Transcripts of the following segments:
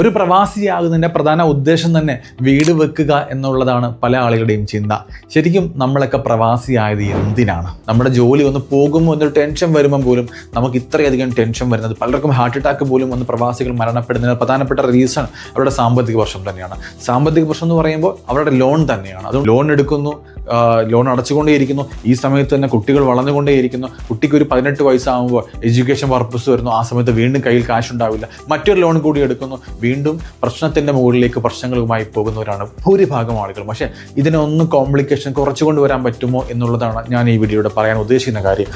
ഒരു പ്രവാസിയാകുന്നതിൻ്റെ പ്രധാന ഉദ്ദേശം തന്നെ വീട് വെക്കുക എന്നുള്ളതാണ് പല ആളുകളുടെയും ചിന്ത. ശരിക്കും നമ്മളൊക്കെ പ്രവാസിയായത് എന്തിനാണ്? നമ്മുടെ ജോലി ഒന്ന് പോകുമ്പോൾ എന്നൊരു ടെൻഷൻ വരുമ്പോൾ പോലും നമുക്ക് ഇത്രയധികം ടെൻഷൻ വരുന്നത്, പലർക്കും ഹാർട്ട് അറ്റാക്ക് പോലും വന്ന് പ്രവാസികൾ മരണപ്പെടുന്നതിന് പ്രധാനപ്പെട്ട റീസൺ അവരുടെ സാമ്പത്തിക പ്രശ്നം തന്നെയാണ്. സാമ്പത്തിക പ്രശ്നം എന്ന് പറയുമ്പോൾ അവരുടെ ലോൺ തന്നെയാണ്. അത് ലോൺ എടുക്കുന്നു, ലോൺ അടച്ചുകൊണ്ടേയിരിക്കുന്നു. ഈ സമയത്ത് തന്നെ കുട്ടികൾ വളർന്നുകൊണ്ടേയിരിക്കുന്നു. കുട്ടിക്ക് ഒരു 18 വയസ്സാകുമ്പോൾ എഡ്യൂക്കേഷൻ പർപ്പസ് വരുന്നു. ആ സമയത്ത് വീണ്ടും കയ്യിൽ കാശ് ഉണ്ടാവില്ല, മറ്റൊരു ലോൺ കൂടി എടുക്കുന്നു. വീണ്ടും പ്രശ്നത്തിൻ്റെ മുകളിലേക്ക് പ്രശ്നങ്ങളുമായി പോകുന്നവരാണ് ഭൂരിഭാഗം ആളുകൾ. പക്ഷേ ഇതിനൊന്നും കോംപ്ലിക്കേഷൻ കുറച്ചു കൊണ്ടുവരാൻ പറ്റുമോ എന്നുള്ളതാണ് ഞാൻ ഈ വീഡിയോയുടെ പറയാൻ ഉദ്ദേശിക്കുന്ന കാര്യം.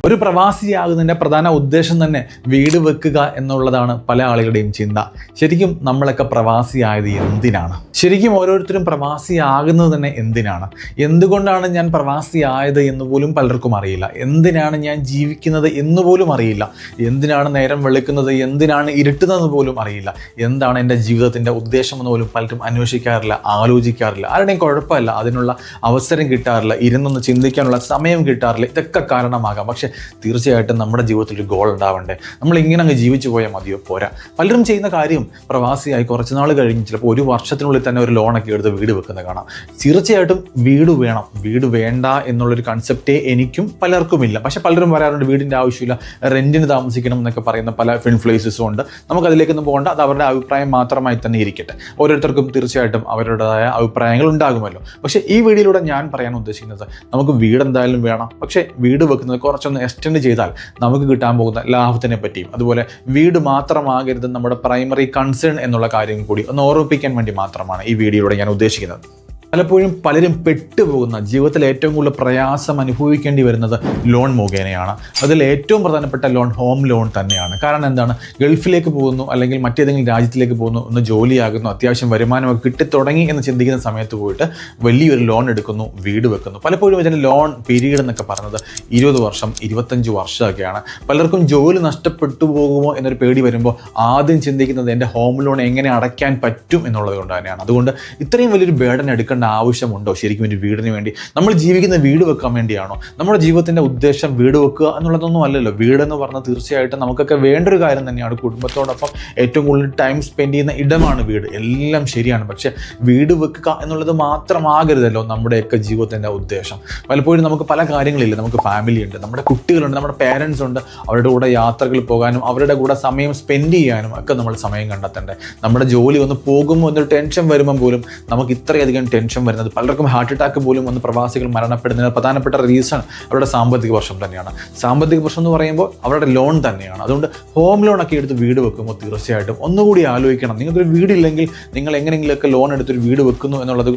ഒരു പ്രവാസിയാകുന്നതിൻ്റെ പ്രധാന ഉദ്ദേശം തന്നെ വീട് വെക്കുക എന്നുള്ളതാണ് പല ആളുകളുടെയും ചിന്ത. ശരിക്കും നമ്മളൊക്കെ പ്രവാസിയായത് എന്തിനാണ്? ശരിക്കും ഓരോരുത്തരും പ്രവാസിയാകുന്നത് തന്നെ എന്തിനാണ്? എന്തുകൊണ്ടാണ് ഞാൻ പ്രവാസിയായത് എന്ന് പോലും പലർക്കും അറിയില്ല. എന്തിനാണ് ഞാൻ ജീവിക്കുന്നത് എന്ന് പോലും അറിയില്ല. എന്തിനാണ് നേരം വെളുക്കുന്നത്, എന്തിനാണ് ഇരുട്ടുന്നത് പോലും അറിയില്ല. എന്താണ് എൻ്റെ ജീവിതത്തിൻ്റെ ഉദ്ദേശം എന്ന് പോലും പലരും അന്വേഷിക്കാറില്ല, ആലോചിക്കാറില്ല. ആരുടെയും കുഴപ്പമില്ല, അതിനുള്ള അവസരം കിട്ടാറില്ല, ഇരുന്നൊന്ന് ചിന്തിക്കാനുള്ള സമയം കിട്ടാറില്ല. ഇതൊക്കെ കാരണമാകാം. പക്ഷേ തീർച്ചയായിട്ടും നമ്മുടെ ജീവിതത്തിൽ ഒരു ഗോൾ ഉണ്ടാവണ്ടേ? നമ്മൾ ഇങ്ങനെ അങ്ങ് ജീവിച്ചു പോയാൽ മതിയോ? പോരാ. പലരും ചെയ്യുന്ന കാര്യം, പ്രവാസിയായി കുറച്ച് നാൾ കഴിഞ്ഞ് ചിലപ്പോൾ ഒരു വർഷത്തിനുള്ളിൽ തന്നെ ഒരു ലോണൊക്കെ എടുത്ത് വീട് വെക്കുന്നത് കാണാം. തീർച്ചയായിട്ടും വീട് വേണം, വീട് വേണ്ട എന്നുള്ളൊരു കൺസെപ്റ്റേ എനിക്കും പലർക്കുമില്ല. പക്ഷെ പലരും പറയാറുണ്ട് വീടിൻ്റെ ആവശ്യമില്ല, റെൻറ്റിന് താമസിക്കണം എന്നൊക്കെ പറയുന്ന പല ഇൻഫ്ലുവൻസസും ഉണ്ട്. നമുക്കതിലേക്കൊന്നും പോകണ്ട, അത് അവരുടെ അഭിപ്രായം മാത്രമായി തന്നെ ഇരിക്കട്ടെ. ഓരോരുത്തർക്കും തീർച്ചയായിട്ടും അവരുടേതായ അഭിപ്രായങ്ങൾ ഉണ്ടാകുമല്ലോ. പക്ഷേ ഈ വീഡിയോയിലൂടെ ഞാൻ പറയാൻ ഉദ്ദേശിക്കുന്നത്, നമുക്ക് വീട് എന്തായാലും വേണം. പക്ഷേ വീട് വെക്കുന്നത് കുറച്ചൊന്ന് എക്സ്റ്റെൻഡ് ചെയ്താൽ നമുക്ക് കിട്ടാൻ പോകുന്ന ലാഭത്തിനെ പറ്റിയും, അതുപോലെ വീട് മാത്രമാകരുത് നമ്മുടെ പ്രൈമറി കൺസേൺ എന്നുള്ള കാര്യം കൂടി ഒന്ന് ഓർമ്മിപ്പിക്കാൻ വേണ്ടി മാത്രമാണ് ഈ വീഡിയോയിലൂടെ ഞാൻ ഉദ്ദേശിക്കുന്നത്. പലപ്പോഴും പലരും പെട്ടുപോകുന്ന, ജീവിതത്തിൽ ഏറ്റവും കൂടുതൽ പ്രയാസം അനുഭവിക്കേണ്ടി വരുന്നത് ലോൺ മുഖേനയാണ്. അതിൽ ഏറ്റവും പ്രധാനപ്പെട്ട ലോൺ ഹോം ലോൺ തന്നെയാണ്. കാരണം എന്താണ്? ഗൾഫിലേക്ക് പോകുന്നു, അല്ലെങ്കിൽ മറ്റേതെങ്കിലും രാജ്യത്തിലേക്ക് പോകുന്നു, ഒന്ന് ജോലിയാകുന്നു, അത്യാവശ്യം വരുമാനമൊക്കെ കിട്ടിത്തുടങ്ങി എന്ന് ചിന്തിക്കുന്ന സമയത്ത് പോയിട്ട് വലിയൊരു ലോൺ എടുക്കുന്നു, വീട് വെക്കുന്നു. പലപ്പോഴും ഇതിൻ്റെ ലോൺ പീരീഡ് എന്നൊക്കെ പറഞ്ഞത് 20 വർഷം 25 വർഷമൊക്കെയാണ്. പലർക്കും ജോലി നഷ്ടപ്പെട്ടു പോകുമോ എന്നൊരു പേടി വരുമ്പോൾ ആദ്യം ചിന്തിക്കുന്നത് എൻ്റെ ഹോം ലോൺ എങ്ങനെ അടയ്ക്കാൻ പറ്റും എന്നുള്ളത് കൊണ്ട് തന്നെയാണ്. അതുകൊണ്ട് ഇത്രയും വലിയൊരു ബേർഡൻ എടുക്കേണ്ട ആവശ്യമുണ്ടോ ശരിക്കും ഒരു വീടിന് വേണ്ടി? നമ്മൾ ജീവിക്കുന്ന വീട് വെക്കാൻ വേണ്ടിയാണോ? നമ്മുടെ ജീവിതത്തിൻ്റെ ഉദ്ദേശം വീട് വെക്കുക എന്നുള്ളതൊന്നും അല്ലല്ലോ. വീടെന്ന് പറഞ്ഞാൽ തീർച്ചയായിട്ടും നമുക്കൊക്കെ വേണ്ടൊരു കാര്യം തന്നെയാണ്. കുടുംബത്തോടൊപ്പം ഏറ്റവും കൂടുതൽ ടൈം സ്പെൻഡ് ചെയ്യുന്ന ഇടമാണ് വീട്. എല്ലാം ശരിയാണ്. പക്ഷേ വീട് വെക്കുക എന്നുള്ളത് മാത്രമാകരുതല്ലോ നമ്മുടെയൊക്കെ ജീവിതത്തിൻ്റെ ഉദ്ദേശം. പലപ്പോഴും നമുക്ക് പല കാര്യങ്ങളില്ല. നമുക്ക് ഫാമിലി ഉണ്ട്, നമ്മുടെ കുട്ടികളുണ്ട്, നമ്മുടെ പേരൻസ് ഉണ്ട്. അവരുടെ കൂടെ യാത്രകൾ പോകാനും അവരുടെ കൂടെ സമയം സ്പെൻഡ് ചെയ്യാനും ഒക്കെ നമ്മൾ സമയം കണ്ടെത്തണ്ടേ? നമ്മുടെ ജോലി ഒന്ന് പോകുമ്പോൾ എന്നൊരു ടെൻഷൻ വരുമ്പോൾ പോലും നമുക്ക് ഇത്രയധികം ടെൻഷൻ വരുന്നത്, പലർക്കും ഹാർട്ട് അറ്റാക്ക് പോലും വന്ന് പ്രവാസികൾ മരണപ്പെടുന്നതിന് പ്രധാനപ്പെട്ട റീസൺ അവരുടെ സാമ്പത്തിക പ്രശ്നം തന്നെയാണ്. സാമ്പത്തിക പ്രശ്നം എന്ന് പറയുമ്പോൾ അവരുടെ ലോൺ തന്നെയാണ്. അതുകൊണ്ട് ഹോം ലോണൊക്കെ എടുത്ത് വീട് വെക്കുമ്പോൾ തീർച്ചയായിട്ടും ഒന്നുകൂടി ആലോചിക്കണം. നിങ്ങൾക്കൊരു വീടില്ലെങ്കിൽ നിങ്ങൾ എങ്ങനെയെങ്കിലുമൊക്കെ ലോൺ എടുത്തൊരു വീട് വെക്കുന്നു എന്നുള്ളത്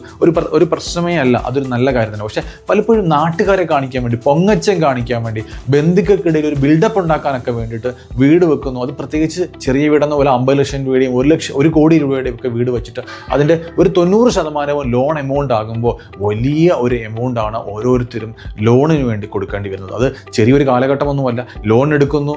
ഒരു പ്രശ്നമേ അല്ല, അതൊരു നല്ല കാര്യം തന്നെ. പക്ഷേ പലപ്പോഴും നാട്ടുകാരെ കാണിക്കാൻ വേണ്ടി, പൊങ്ങച്ചം കാണിക്കാൻ വേണ്ടി, ബന്ധുക്കൾക്കിടയിൽ ഒരു ബിൽഡപ്പ് ഉണ്ടാക്കാനൊക്കെ വേണ്ടിയിട്ട് വീട് വെക്കുന്നു. അത് പ്രത്യേകിച്ച് ചെറിയ വീടെന്ന പോലെ 50 ലക്ഷം രൂപയുടെയും 1 കോടി രൂപയുടെയും ഒക്കെ വീട് വെച്ചിട്ട് അതിൻ്റെ ഒരു 90% ലോൺ എമൗണ്ട് ആകുമ്പോൾ വലിയ ഒരു എമൗണ്ട് ആണ് ഓരോരുത്തരും ലോണിന് വേണ്ടി കൊടുക്കേണ്ടി വരുന്നത്. അത് ചെറിയൊരു കാലഘട്ടമൊന്നുമല്ല. ലോൺ എടുക്കുന്നു,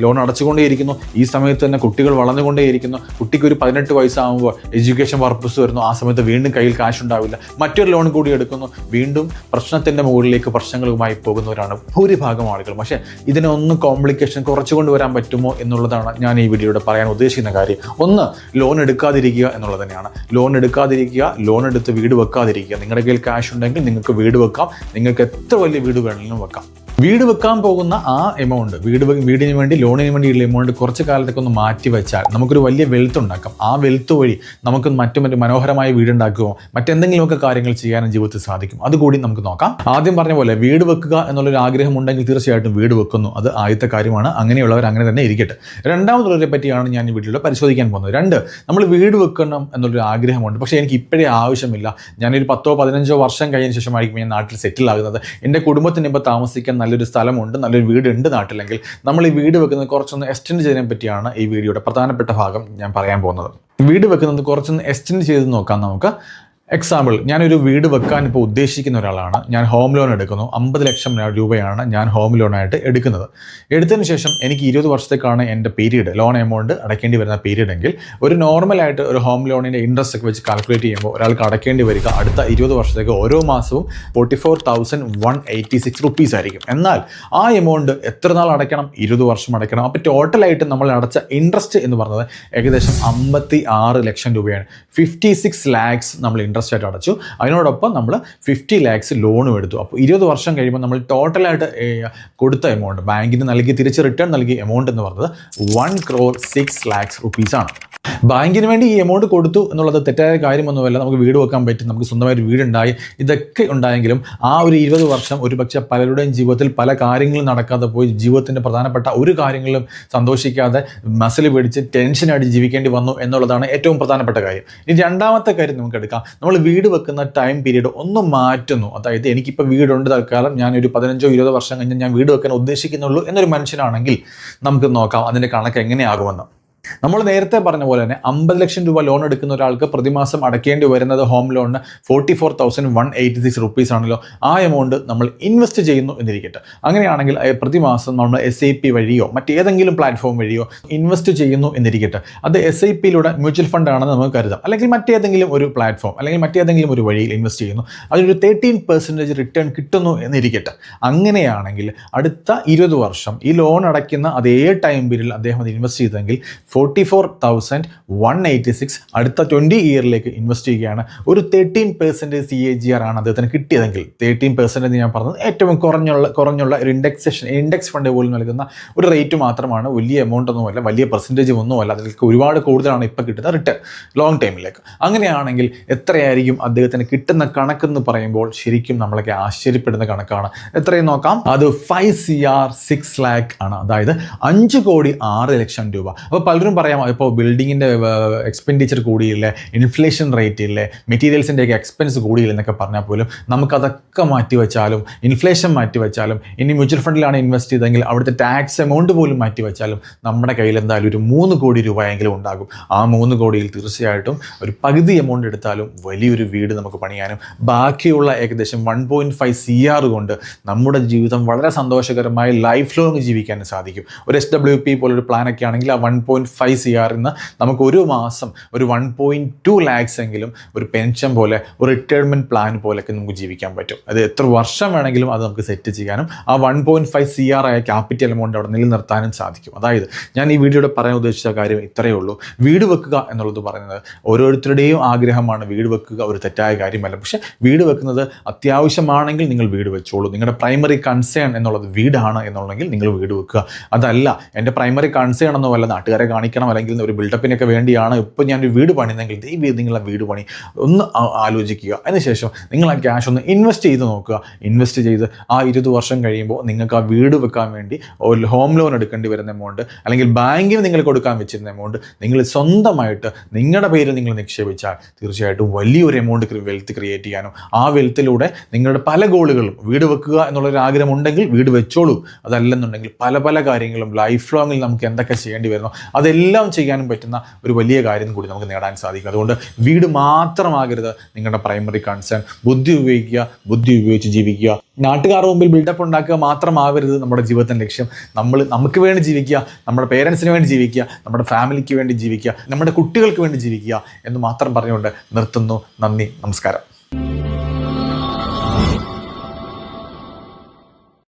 ലോൺ അടച്ചുകൊണ്ടേയിരിക്കുന്നു. ഈ സമയത്ത് തന്നെ കുട്ടികൾ വളർന്നുകൊണ്ടേയിരിക്കുന്നു. കുട്ടിക്ക് ഒരു 18 വയസ്സാകുമ്പോൾ എഡ്യൂക്കേഷൻ പർപ്പസ് വരുന്നു. ആ സമയത്ത് വീണ്ടും കയ്യിൽ കാശ് ഉണ്ടാവില്ല, മറ്റൊരു ലോൺ കൂടി എടുക്കുന്നു. വീണ്ടും പ്രശ്നത്തിൻ്റെ മുകളിലേക്ക് പ്രശ്നങ്ങളുമായി പോകുന്നവരാണ് ഭൂരിഭാഗം ആളുകൾ. പക്ഷേ ഇതിനൊന്നും കോംപ്ലിക്കേഷൻ കുറച്ചു കൊണ്ടുവരാൻ പറ്റുമോ എന്നുള്ളതാണ് ഞാൻ ഈ വീഡിയോയുടെ പറയാൻ ഉദ്ദേശിക്കുന്ന കാര്യം. ഒന്ന്, ലോൺ എടുക്കാതിരിക്കുക എന്നുള്ളത് തന്നെയാണ്. ലോൺ എടുക്കാതിരിക്കുക, ലോൺ എടുത്ത് വീട് വെക്കാതിരിക്കുക. നിങ്ങളുടെ കയ്യിൽ ക്യാഷ് ഉണ്ടെങ്കിൽ നിങ്ങൾക്ക് വീട് വെക്കാം. നിങ്ങൾക്ക് എത്ര വലിയ വീട് വേണമെങ്കിലും വെക്കാം. വീട് വെക്കാൻ പോകുന്ന ആ എമൗണ്ട്, വീടിന് വേണ്ടി, ലോണിന് വേണ്ടിയുള്ള എമൗണ്ട് കുറച്ച് കാലത്തേക്ക് ഒന്ന് മാറ്റി വെച്ചാൽ നമുക്കൊരു വലിയ വെൽത്ത് ഉണ്ടാക്കാം. ആ വെൽത്ത് വഴി നമുക്ക് മറ്റു മനോഹരമായ വീടുണ്ടാക്കുകയോ മറ്റെന്തെങ്കിലുമൊക്കെ കാര്യങ്ങൾ ചെയ്യാനും ജീവിതത്തിൽ സാധിക്കും. അതുകൂടി നമുക്ക് നോക്കാം. ആദ്യം പറഞ്ഞ പോലെ വീട് വെക്കുക എന്നുള്ളൊരു ആഗ്രഹം ഉണ്ടെങ്കിൽ തീർച്ചയായിട്ടും വീട് വെക്കുന്നു. അത് ആദ്യത്തെ കാര്യമാണ്. അങ്ങനെയുള്ളവർ അങ്ങനെ തന്നെ ഇരിക്കട്ടെ. രണ്ടാമതുള്ളവരെ പറ്റിയാണ് ഞാൻ ഈ വീഡിയോയിൽ പരിശോധിക്കാൻ പോകുന്നത്. 2, നമ്മൾ വീട് വെക്കണം എന്നുള്ളൊരു ആഗ്രഹമുണ്ട്, പക്ഷേ എനിക്ക് ഇപ്പോഴേ ആവശ്യമില്ല. ഞാനൊരു 10-15 വർഷം കഴിഞ്ഞ ശേഷമായിരിക്കും ഞാൻ നാട്ടിൽ സെറ്റിൽ ആകുന്നത്. എൻ്റെ കുടുംബത്തിന് ഇപ്പോൾ താമസിക്കാൻ നല്ലൊരു സ്ഥലമുണ്ട്, നല്ലൊരു വീടുണ്ട് നാട്ടിലെങ്കിൽ നമ്മൾ ഈ വീട് വെക്കുന്നത് കുറച്ചൊന്ന് എക്സ്റ്റെൻഡ് ചെയ്യുന്നതിനെ പറ്റിയാണ് ഈ വീഡിയോയുടെ പ്രധാനപ്പെട്ട ഭാഗം ഞാൻ പറയാൻ പോകുന്നത്. വീട് വെക്കുന്നത് കുറച്ചൊന്ന് എക്സ്റ്റെൻഡ് ചെയ്ത് നോക്കാം നമുക്ക്. എക്സാമ്പിൾ, ഞാനൊരു വീട് വെക്കാൻ ഇപ്പോൾ ഉദ്ദേശിക്കുന്ന ഒരാളാണ്. ഞാൻ ഹോം ലോൺ എടുക്കുന്നു. 50 ലക്ഷം രൂപയാണ് ഞാൻ ഹോം ലോണായിട്ട് എടുക്കുന്നത്. എടുത്തതിന് ശേഷം എനിക്ക് 20 വർഷത്തേക്കാണ് എൻ്റെ പീരീഡ്, ലോൺ എമൗണ്ട് അടയ്ക്കേണ്ടി വരുന്ന പീരീഡ് എങ്കിൽ ഒരു നോർമലായിട്ട് ഒരു ഹോം ലോണിൻ്റെ ഇൻട്രസ്റ്റ് ഒക്കെ വെച്ച് കാൽക്കുലേറ്റ് ചെയ്യുമ്പോൾ ഒരാൾക്ക് അടയ്ക്കേണ്ടി വരിക അടുത്ത 20 വർഷത്തേക്ക് ഓരോ മാസവും 44,186 റുപ്പീസ് ആയിരിക്കും. എന്നാൽ ആ എമൗണ്ട് എത്ര നാൾ അടയ്ക്കണം? 20 വർഷം അടയ്ക്കണം. അപ്പോൾ ടോട്ടലായിട്ട് നമ്മൾ അടച്ച ഇൻട്രസ്റ്റ് എന്ന് പറഞ്ഞത് ഏകദേശം 56 ലക്ഷം രൂപയാണ്. 56 lakhs നമ്മൾ ഇൻട്രസ്റ്റ് ആയിട്ട് അടച്ചു. അതിനോടൊപ്പം നമ്മൾ 50 lakhs ലോണും എടുത്തു. അപ്പോൾ 20 വർഷം കഴിയുമ്പോൾ നമ്മൾ ടോട്ടലായിട്ട് കൊടുത്ത എമൗണ്ട്, ബാങ്കിന് നൽകി തിരിച്ച് റിട്ടേൺ നൽകിയ എമൗണ്ട് എന്ന് പറഞ്ഞത് 1,06,00,000 റുപ്പീസാണ്. ബാങ്കിന് വേണ്ടി ഈ എമൗണ്ട് കൊടുത്തു എന്നുള്ളത് തെറ്റായ കാര്യമൊന്നുമല്ല. നമുക്ക് വീട് വെക്കാൻ പറ്റും, നമുക്ക് സ്വന്തമായിട്ട് വീടുണ്ടായി, ഇതൊക്കെ ഉണ്ടായെങ്കിലും ആ ഒരു 20 വർഷം ഒരുപക്ഷെ പലരുടെയും ജീവിതത്തിൽ പല കാര്യങ്ങളും നടക്കാതെ പോയി, ജീവിതത്തിൻ്റെ പ്രധാനപ്പെട്ട ഒരു കാര്യങ്ങളിലും സന്തോഷിക്കാതെ മസിൽ പിടിച്ച് ടെൻഷനായിട്ട് ജീവിക്കേണ്ടി വന്നു എന്നുള്ളതാണ് ഏറ്റവും പ്രധാനപ്പെട്ട കാര്യം. ഇനി രണ്ടാമത്തെ കാര്യം നമുക്ക് എടുക്കാം. നമ്മൾ വീട് വെക്കുന്ന ടൈം പീരീഡ് ഒന്ന് മാറ്റുന്നു. അതായത് എനിക്കിപ്പോൾ വീടുണ്ട്, തൽക്കാലം ഞാനൊരു 15-20 വർഷം കഴിഞ്ഞ് ഞാൻ വീട് വെക്കാൻ ഉദ്ദേശിക്കുന്നുള്ളൂ എന്നൊരു മനുഷ്യനാണെങ്കിൽ നമുക്ക് നോക്കാം അതിൻ്റെ കണക്ക് എങ്ങനെയാകുമെന്ന്. നമ്മൾ നേരത്തെ പറഞ്ഞ പോലെ തന്നെ 50 ലക്ഷം രൂപ ലോൺ എടുക്കുന്ന ഒരാൾക്ക് പ്രതിമാസം അടയ്ക്കേണ്ടി വരുന്നത് ഹോം ലോണിന് 44,186 റുപ്പീസ് ആണല്ലോ. ആ എമൗണ്ട് നമ്മൾ ഇൻവെസ്റ്റ് ചെയ്യുന്നു എന്നിരിക്കട്ടെ. അങ്ങനെയാണെങ്കിൽ പ്രതിമാസം നമ്മൾ SIP വഴിയോ മറ്റേതെങ്കിലും പ്ലാറ്റ്ഫോം വഴിയോ ഇൻവെസ്റ്റ് ചെയ്യുന്നു എന്നിരിക്കട്ടെ. അത് SIPയിലൂടെ മ്യൂച്വൽ ഫണ്ട് ആണെന്ന് നമുക്ക് കരുതാം, അല്ലെങ്കിൽ മറ്റേതെങ്കിലും ഒരു പ്ലാറ്റ്ഫോം അല്ലെങ്കിൽ മറ്റേതെങ്കിലും ഒരു വഴിയിൽ ഇൻവെസ്റ്റ് ചെയ്യുന്നു. അതിലൊരു 13% റിട്ടേൺ കിട്ടുന്നു എന്നിരിക്കട്ടെ. അങ്ങനെയാണെങ്കിൽ അടുത്ത 20 വർഷം ഈ ലോൺ അടയ്ക്കുന്ന അതേ ടൈം പീരീഡിൽ അദ്ദേഹം അത് ഇൻവെസ്റ്റ് ചെയ്തെങ്കിൽ 44,186 അടുത്ത 20 ഇയറിലേക്ക് ഇൻവെസ്റ്റ് ചെയ്യുകയാണ്. ഒരു 13% CAGR ആണ് അദ്ദേഹത്തിന് കിട്ടിയതെങ്കിൽ, 13% എന്ന് ഞാൻ പറഞ്ഞത് ഏറ്റവും കുറഞ്ഞുള്ള ഒരു ഇൻഡെക്സ് ഫണ്ട് പോലും നൽകുന്ന ഒരു റേറ്റ് മാത്രമാണ്. വലിയ എമൗണ്ട് ഒന്നുമല്ല, വലിയ പെർസെൻറ്റേജ് ഒന്നുമല്ല. അതിലേക്ക് ഒരുപാട് കൂടുതലാണ് ഇപ്പോൾ കിട്ടുന്ന റിട്ടേൺ ലോങ് ടൈമിലേക്ക്. അങ്ങനെയാണെങ്കിൽ എത്രയായിരിക്കും അദ്ദേഹത്തിന് കിട്ടുന്ന കണക്കെന്ന് പറയുമ്പോൾ ശരിക്കും നമ്മളൊക്കെ ആശ്ചര്യപ്പെടുന്ന കണക്കാണ്. എത്രയും നോക്കാം. അത് 5 CR 6 lakh ആണ്. അതായത് 5,06,00,000 രൂപ. അപ്പോൾ പലരും പറയാം ഇപ്പോൾ ബിൽഡിങ്ങിൻ്റെ എക്സ്പെൻഡിച്ചർ കൂടിയില്ലേ, ഇൻഫ്ലേഷൻ റേറ്റ് ഇല്ലേ, മെറ്റീരിയൽസിൻ്റെയൊക്കെ എക്സ്പെൻസ് കൂടിയില്ല എന്നൊക്കെ പറഞ്ഞാൽ പോലും നമുക്കതൊക്കെ മാറ്റിവെച്ചാലും, ഇൻഫ്ലേഷൻ മാറ്റിവെച്ചാലും, ഇനി മ്യൂച്വൽ ഫണ്ടിലാണ് ഇൻവെസ്റ്റ് ചെയ്തെങ്കിൽ അവിടുത്തെ ടാക്സ് എമൗണ്ട് പോലും മാറ്റിവെച്ചാലും നമ്മുടെ കയ്യിൽ എന്തായാലും ഒരു 3 കോടി രൂപയെങ്കിലും ഉണ്ടാകും. ആ 3 കോടിയിൽ തീർച്ചയായിട്ടും ഒരു പകുതി എമൗണ്ട് എടുത്താലും വലിയൊരു വീട് നമുക്ക് പണിയാനും ബാക്കിയുള്ള ഏകദേശം 1.5 CR കൊണ്ട് നമ്മുടെ ജീവിതം വളരെ സന്തോഷകരമായി ലൈഫ് ലോങ് ജീവിക്കാനും സാധിക്കും. ഒരു SWP പോലൊരു പ്ലാനൊക്കെ ആണെങ്കിൽ ആ 1.5 CR നമുക്ക് ഒരു മാസം ഒരു 1.2 lakhs എങ്കിലും ഒരു പെൻഷൻ പോലെ, ഒരു റിട്ടയർമെൻറ്റ് പ്ലാൻ പോലെയൊക്കെ നമുക്ക് ജീവിക്കാൻ പറ്റും. അത് എത്ര വർഷം വേണമെങ്കിലും അത് നമുക്ക് സെറ്റ് ചെയ്യാനും ആ 1.5 CR ആയ ക്യാപിറ്റൽ എമൗണ്ട് അവിടെ നിലനിർത്താനും സാധിക്കും. അതായത് ഞാൻ ഈ വീഡിയോയുടെ പറയാൻ ഉദ്ദേശിച്ച കാര്യം ഇത്രയേ ഉള്ളൂ. വീട് വെക്കുക എന്നുള്ളത് പറയുന്നത് ഓരോരുത്തരുടെയും ആഗ്രഹമാണ്. വീട് വെക്കുക ഒരു തെറ്റായ കാര്യമല്ല. പക്ഷേ വീട് വെക്കുന്നത് അത്യാവശ്യമാണെങ്കിൽ നിങ്ങൾ വീട് വെച്ചോളൂ. നിങ്ങളുടെ പ്രൈമറി കൺസേൺ എന്നുള്ളത് വീടാണ് എന്നുണ്ടെങ്കിൽ നിങ്ങൾ വീട് വെക്കുക. അതല്ല എൻ്റെ പ്രൈമറി കൺസേൺ ഒന്നും വല്ല നാട്ടുകാരെ കാണിക്കണം അല്ലെങ്കിൽ ഒരു ബിൽഡപ്പിനൊക്കെ വേണ്ടിയാണ് ഇപ്പോൾ ഞാനൊരു വീട് പണിയുന്നെങ്കിൽ ദയവേത് നിങ്ങളെ വീട് പണി ഒന്ന് ആലോചിക്കുക. അതിനുശേഷം നിങ്ങൾ ആ ക്യാഷ് ഒന്ന് ഇൻവെസ്റ്റ് ചെയ്ത് നോക്കുക. ഇൻവെസ്റ്റ് ചെയ്ത് ആ 20 വർഷം കഴിയുമ്പോൾ നിങ്ങൾക്ക് ആ വീട് വെക്കാൻ വേണ്ടി ഒരു ഹോം ലോൺ എടുക്കേണ്ടി വരുന്ന എമൗണ്ട് അല്ലെങ്കിൽ ബാങ്കിന് നിങ്ങൾ കൊടുക്കാൻ വെച്ചിരുന്ന എമൗണ്ട് നിങ്ങൾ സ്വന്തമായിട്ട് നിങ്ങളുടെ പേരിൽ നിങ്ങൾ നിക്ഷേപിച്ചാൽ തീർച്ചയായിട്ടും വലിയൊരു എമൗണ്ട് വെൽത്ത് ക്രിയേറ്റ് ചെയ്യാനും ആ വെൽത്തിലൂടെ നിങ്ങളുടെ പല ഗോളുകളും, വീട് വെക്കുക എന്നുള്ളൊരു ആഗ്രഹം ഉണ്ടെങ്കിൽ വീട് വെച്ചോളൂ. അതല്ലെന്നുണ്ടെങ്കിൽ പല കാര്യങ്ങളും ലൈഫ് ലോങ്ങിൽ നമുക്ക് എന്തൊക്കെ ചെയ്യേണ്ടി വരുന്നു അതെല്ലാം ചെയ്യാനും പറ്റുന്ന ഒരു വലിയ കാര്യം കൂടി നമുക്ക് നേടാൻ സാധിക്കും. അതുകൊണ്ട് വീട് മാത്രമാകരുത് നിങ്ങളുടെ പ്രൈമറി കൺസേൺ. ബുദ്ധി ഉപയോഗിച്ച് ജീവിക്കുക. നാട്ടുകാരുടെ മുമ്പിൽ ബിൽഡപ്പ് ഉണ്ടാക്കുക മാത്രമാവരുത് നമ്മുടെ ജീവിതത്തിൻ്റെ ലക്ഷ്യം. നമുക്ക് വേണ്ടി ജീവിക്കുക, നമ്മുടെ പേരൻസിന് വേണ്ടി ജീവിക്കുക, നമ്മുടെ ഫാമിലിക്ക് വേണ്ടി ജീവിക്കുക, നമ്മുടെ കുട്ടികൾക്ക് വേണ്ടി ജീവിക്കുക എന്ന് മാത്രം പറഞ്ഞുകൊണ്ട് നിർത്തുന്നു. നന്ദി, നമസ്കാരം.